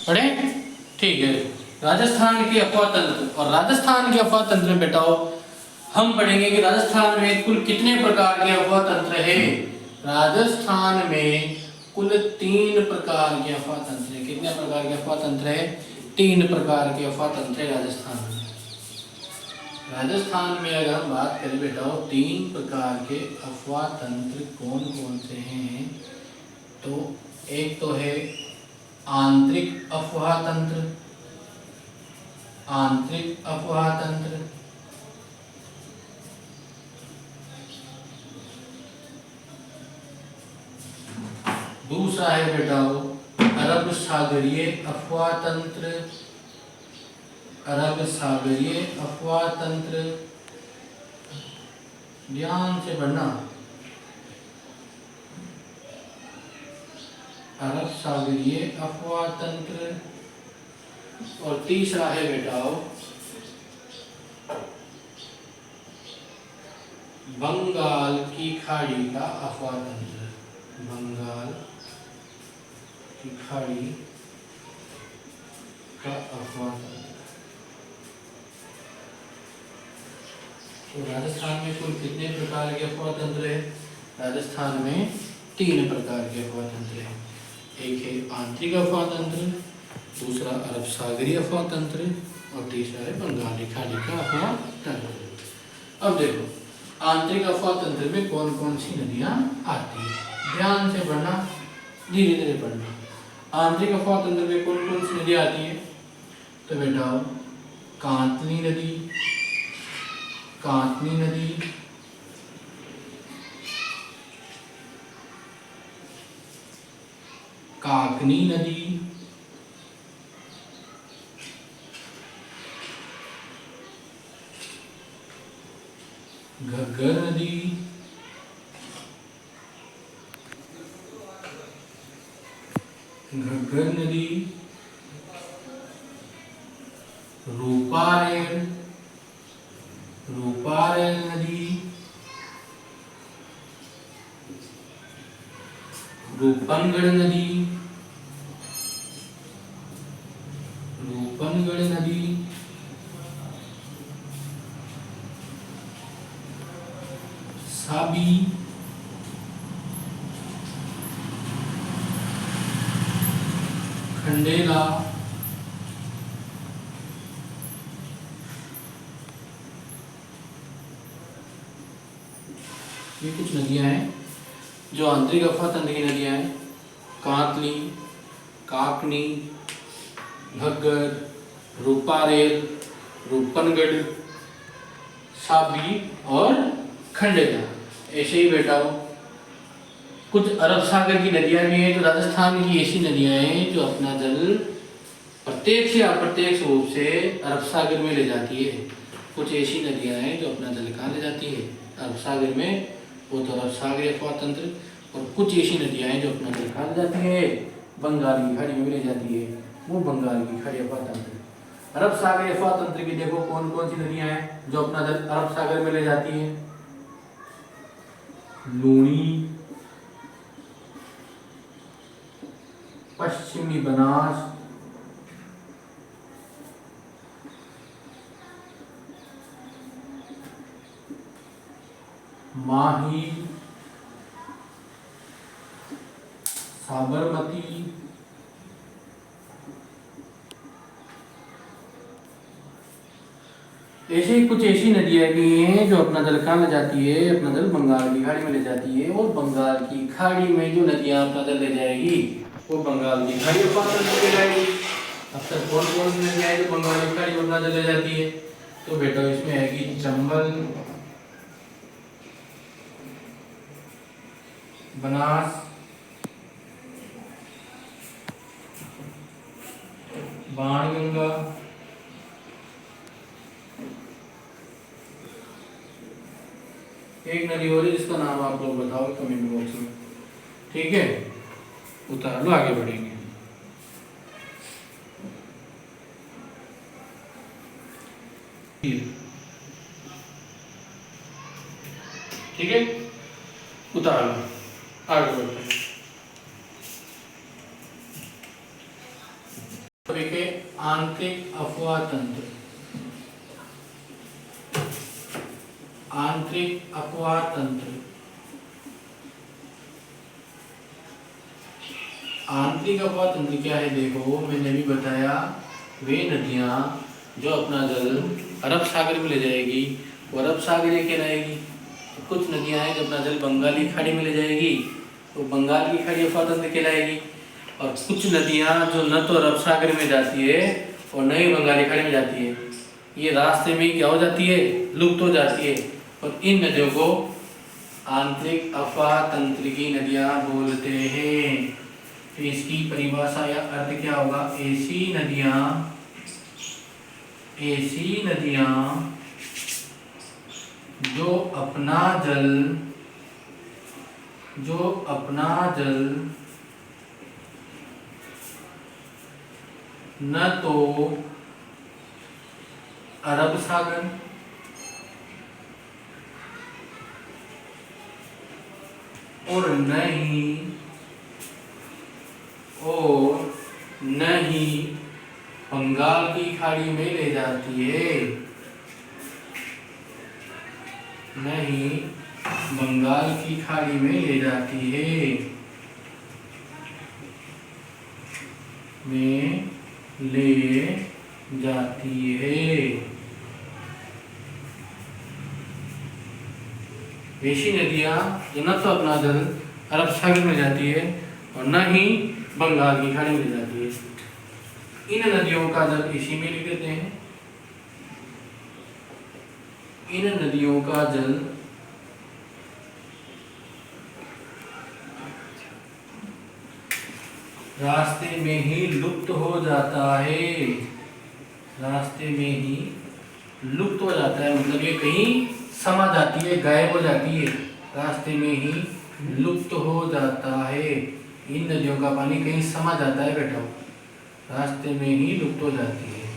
पढ़े? ठीक है। राजस्थान के अफवाह तंत्र, और राजस्थान के अफवाह तंत्र में बेटाओ हम पढ़ेंगे कि राजस्थान में कुल कितने प्रकार के अफवाह तंत्र है। राजस्थान में कुल 3 प्रकार के अफवाह तंत्र है। कितने प्रकार के अफवाह तंत्र है? 3 प्रकार के अफवाह तंत्र है राजस्थान में। राजस्थान में अगर हम बात करें बेटाओ 3 प्रकार के अफवाह तंत्र कौन कौन से हैं, तो एक तो है आंतरिक अफवाह तंत्र, आंतरिक अफवाह तंत्र। दूसरा है बेटाओ अरब सागरीय अफवाह तंत्र, अरब सागरीय अफवाह तंत्र। ध्यान से पढ़ना, अरब सागरीय अफवाह तंत्र। और तीसरा है बेटाओ बंगाल की खाड़ी का अफवाह तंत्र, बंगाल की खाड़ी का अफवाह तंत्र। तो राजस्थान में कुल कितने प्रकार के अफवाह तंत्र है? राजस्थान में 3 प्रकार के अफवाह तंत्र है। एक है आंतरिक अफवाह तंत्र, दूसरा अरब सागरीय अफवाह तंत्र, और तीसरा है बंगाल की खाड़ी का अफवाह तंत्र। अब देखो आंतरिक अफवाह तंत्र में कौन कौन सी नदियां आती है, ध्यान से पढ़ना, धीरे धीरे पढ़ना। आंतरिक अफवाह तंत्र में कौन कौन सी नदियां आती है? तो बेटा कांतली नदी, कांतली नदी, काकनी नदी, घग्गर नदी, घग्गर नदी, रूपारेल, रूपारेल नदी, रूपनगढ़ नदी, रूपनगढ़ नदी, साबी, खंडेला, ये कुछ नदियां हैं जो आंतरिक अफवाह तंत्र की नदियां हैं। कांतली, काकनी, घग्गर, रूपारेल, रूपनगढ़, साबी और खंडेला। ऐसे ही बेटा कुछ अरब सागर की नदियां भी हैं। तो राजस्थान की ऐसी नदियां हैं जो अपना जल प्रत्यक्ष या अप्रत्यक्ष रूप से अरब सागर में ले जाती है। कुछ ऐसी नदियां हैं जो अपना जल कहाँ ले जाती है? अरब सागर में, वो तो अरब सागरीय अफवाह तंत्र। और कुछ ऐसी नदियां हैं जो अपना जल कहाँ ले जाती है? बंगाल की खाड़ी में ले जाती है, वो बंगाल की खाड़ी अफवाह तंत्र। अरब सागरीय अफवाह तंत्र की देखो कौन कौन सी नदियां हैं जो अपना जल अरब सागर में ले जाती है? लूणी, पश्चिमी बनास, माही, साबरमती, ऐसी कुछ ऐसी नदियां भी हैं जो अपना जल कहाँ ले जाती है? अपना जल बंगाल की खाड़ी में ले जाती है। और बंगाल की खाड़ी में जो नदियां अपना जल ले जाएगी वो बंगाल की खाड़ी में ले जाएगी। अब तक कौन कौन सी नदियां हैं जो बंगाल की खाड़ी में अपना जल ले जाती है? तो बेटा इसमें आएगी चंबल, बनास, बाणगंगा, एक नदी और है जिसका नाम आप लोग बताओ कमेंट बॉक्स में, ठीक है? उतार लो, आगे बढ़ेंगे। ठीक है, उतार लो, आगे बढ़ते हैं। के आंतरिक अफवाह तंत्र, आंतरिक अफवाह तंत्र। आंतरिक अफवाह तंत्र क्या है? देखो मैंने अभी बताया, वे नदियां जो अपना जल अरब सागर में ले जाएगी वो अरब सागर कहलाएगी। कुछ नदियां हैं जो अपना जल बंगाली खाड़ी में ले जाएगी तो बंगाल की खाड़ी अफवाह तंत्र कहलाएगी। और कुछ नदियां जो न तो अरब सागर में जाती है और न ही बंगाली खाड़ी में जाती है, ये रास्ते में क्या हो जाती है? लुप्त हो जाती है। और इन नदियों को आंतरिक अफवाह तंत्र की नदियां बोलते हैं। तो इसकी परिभाषा या अर्थ क्या होगा? ऐसी नदियां जो अपना जल न तो अरब सागर और न ही बंगाल की खाड़ी में ले जाती है, न ही बंगाल की खाड़ी में ले जाती है, में ले जाती है। ऐसी नदियां जो न तो अपना जल अरब सागर में जाती है और न ही बंगाल की खाड़ी में जाती है, इन नदियों का जल इसी में लिख देते हैं। इन नदियों का जल रास्ते में ही लुप्त हो जाता है, रास्ते में ही लुप्त हो जाता है, मतलब ये कहीं समा जाती है, गायब हो जाती है, रास्ते में ही लुप्त हो जाता है। इन नदियों का पानी कहीं समा जाता है बेटा, रास्ते में ही लुप्त हो जाती है,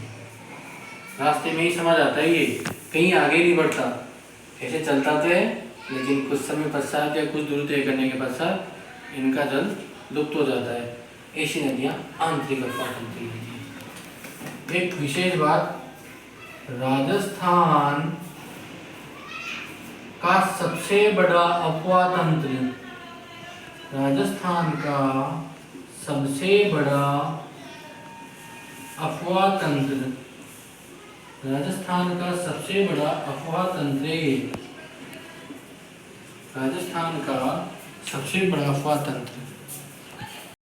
रास्ते में ही समा जाता है, ये कहीं आगे नहीं बढ़ता। ऐसे चलता तो है लेकिन कुछ समय पश्चात या कुछ दूर तय करने के पश्चात इनका जल लुप्त हो जाता है। ऐसी नदियां आंतरिक अफवाह तंत्र की। एक विशेष बात, राजस्थान का सबसे बड़ा अफवाह तंत्र, राजस्थान का सबसे बड़ा अफवाह तंत्र, राजस्थान का सबसे बड़ा अफवाह तंत्र, राजस्थान का सबसे बड़ा अफवाह तंत्र